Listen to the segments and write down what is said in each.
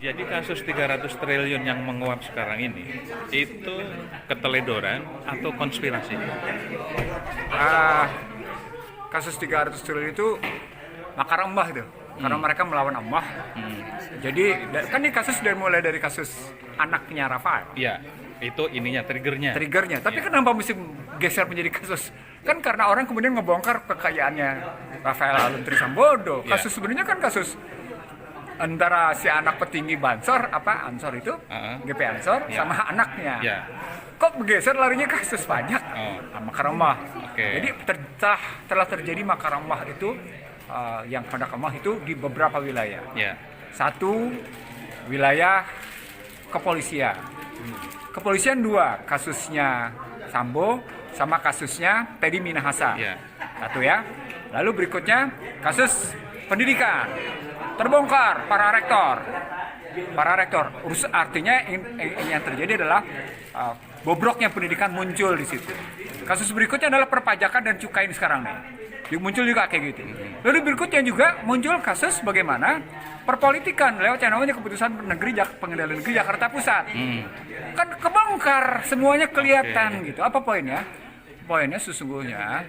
Jadi kasus 300 triliun yang menguap sekarang ini, itu keteledoran atau konspirasi? Ah, kasus 300 triliun itu makar embah itu. Karena mereka melawan embah. Jadi kan ini kasus dari mulai dari kasus anaknya Rafael. Iya, itu ininya, triggernya. Tapi kenapa mesti geser menjadi kasus? Kan karena orang kemudian ngebongkar kekayaannya Rafael Aluntri Sambodo. Kasus sebenarnya kan kasus antara si anak petinggi Ansor itu, GP Ansor, sama anaknya. Yeah. Kok bergeser larinya kasus pajak? Makar embah. Jadi telah terjadi makar embah itu yang pada kemah itu di beberapa wilayah. Satu, wilayah kepolisian. Kepolisian dua, kasusnya Sambo sama kasusnya Teddy Minahasa. Satu ya. Lalu berikutnya kasus pendidikan. Terbongkar para rektor. Artinya yang terjadi adalah bobroknya pendidikan muncul di situ. Kasus berikutnya adalah perpajakan dan cukai sekarang nih. Muncul juga kayak gitu. Lalu berikutnya juga muncul kasus bagaimana perpolitikan lewat yang namanya keputusan pengadilan negeri Jakarta Pusat. Kan kebongkar, semuanya kelihatan gitu. Apa poinnya? Poinnya sesungguhnya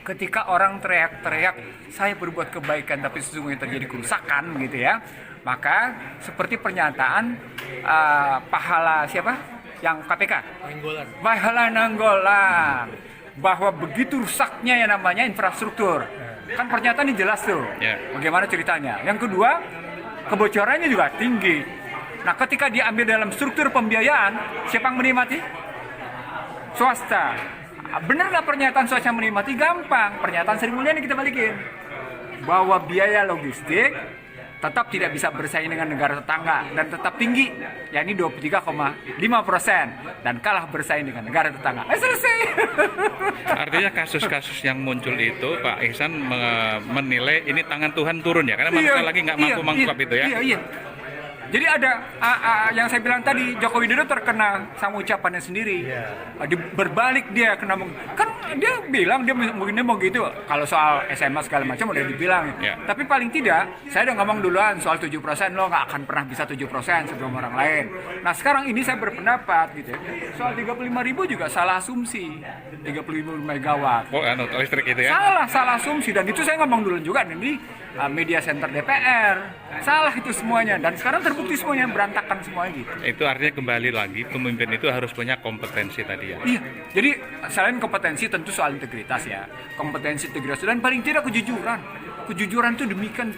ketika orang teriak-teriak saya berbuat kebaikan tapi sesungguhnya terjadi kerusakan gitu ya, maka seperti pernyataan pahala siapa yang KPK Pahala Nanggolan bahwa begitu rusaknya yang namanya infrastruktur. Kan pernyataan ini jelas tuh bagaimana ceritanya. Yang kedua, kebocorannya juga tinggi. Nah, ketika diambil dalam struktur pembiayaan, siapa yang menikmati? Swasta. Benar nggak pernyataan swasta menikmati? Gampang. Pernyataan Sri Mulyani kita balikin. Bahwa biaya logistik tetap tidak bisa bersaing dengan negara tetangga dan tetap tinggi, yakni 23,5% dan kalah bersaing dengan negara tetangga. Selesai. Artinya kasus-kasus yang muncul itu Pak Ihsan menilai ini tangan Tuhan turun ya, karena manusia lagi nggak mampu mengungkap itu ya. Iya. Jadi ada yang saya bilang tadi, Joko Widodo terkena sama ucapannya sendiri. Berbalik dia kena, kan dia bilang dia mungkin mau gitu. Kalau soal SMA segala macam udah dibilang. Tapi paling tidak saya udah ngomong duluan soal 7%, lo nggak akan pernah bisa 7% sebelum orang lain. Nah sekarang ini saya berpendapat gitu ya. Soal 35.000 juga salah asumsi. 35 megawatt. Listrik itu ya? Salah asumsi, dan itu saya ngomong dulu juga di media center DPR. Salah itu semuanya, dan sekarang terbukti semuanya berantakan semuanya gitu. Itu artinya kembali lagi pemimpin itu harus punya kompetensi tadi ya. Iya. Jadi selain kompetensi tentu soal integritas ya. Kompetensi, integritas, dan paling tidak kejujuran. Kejujuran itu demikian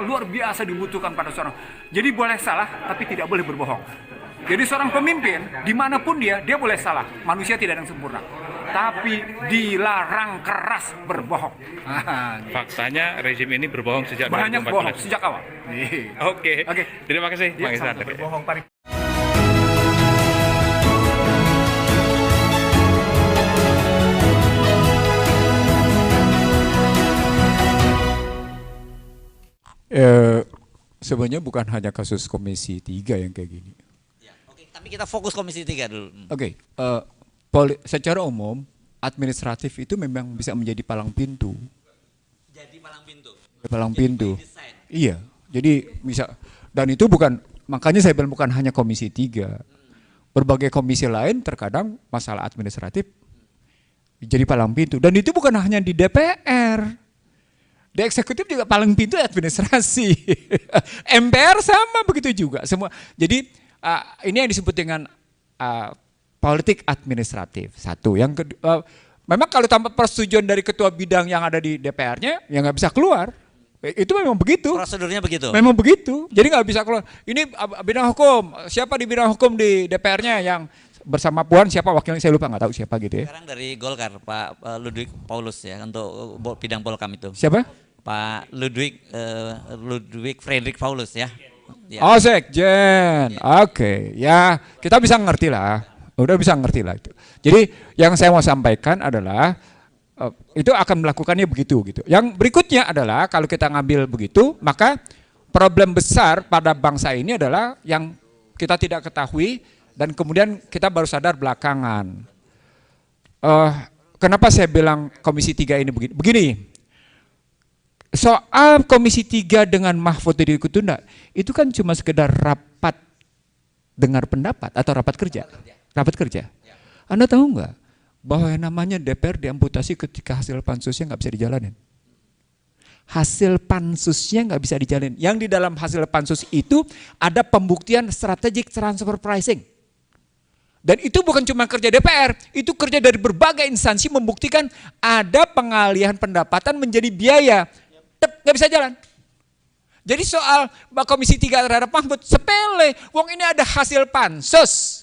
luar biasa dibutuhkan pada seorang. Jadi boleh salah tapi tidak boleh berbohong. Jadi seorang pemimpin dimanapun dia boleh salah. Manusia tidak ada yang sempurna, tapi dilarang keras berbohong. Faktanya rezim ini berbohong sejak banyak 2014. bohong sejak awal. Oke. Terima kasih Pak Ihsan. Berbohong paling. Sebenarnya bukan hanya kasus Komisi 3 yang kayak gini. Tapi kita fokus Komisi 3 dulu. Secara umum, administratif itu memang bisa menjadi palang pintu. Palang pintu. Iya. Jadi bisa, dan itu bukan, makanya saya bilang bukan hanya Komisi 3. Berbagai komisi lain terkadang masalah administratif jadi palang pintu. Dan itu bukan hanya di DPR. Di eksekutif juga paling pintu administrasi. MPR sama begitu juga. Semua. Jadi ini yang disebut dengan politik administratif. Satu. Yang kedua, memang kalau tanpa persetujuan dari ketua bidang yang ada di DPR-nya, ya nggak bisa keluar. Itu memang begitu. Prosedurnya begitu. Memang begitu. Jadi nggak bisa keluar. Ini bidang hukum. Siapa di bidang hukum di DPR-nya yang bersama Puan, siapa wakilnya saya lupa, nggak tahu siapa gitu ya. Sekarang dari Golkar Pak Ludwig Paulus ya untuk bidang Polkam itu. Siapa? Pak Ludwig Frederick Paulus ya. Oh Sekjen. Oke. Ya kita bisa ngerti lah. Udah bisa ngerti lah itu. Jadi yang saya mau sampaikan adalah itu akan melakukannya begitu gitu. Yang berikutnya adalah kalau kita ngambil begitu, maka problem besar pada bangsa ini adalah yang kita tidak ketahui dan kemudian kita baru sadar belakangan. Kenapa saya bilang Komisi 3 ini begini? soal Komisi 3 dengan Mahfud Ditunda itu kan cuma sekedar rapat dengar pendapat atau rapat kerja. Rapat kerja. Anda tahu nggak bahwa yang namanya DPR diamputasi ketika hasil pansusnya nggak bisa dijalanin. Hasil pansusnya nggak bisa dijalanin. Yang di dalam hasil pansus itu ada pembuktian strategic transfer pricing. Dan itu bukan cuma kerja DPR, itu kerja dari berbagai instansi membuktikan ada pengalihan pendapatan menjadi biaya. Nggak bisa jalan. Jadi soal Komisi 3 terhadap Mahfud sepele. Wong ini ada hasil pansus.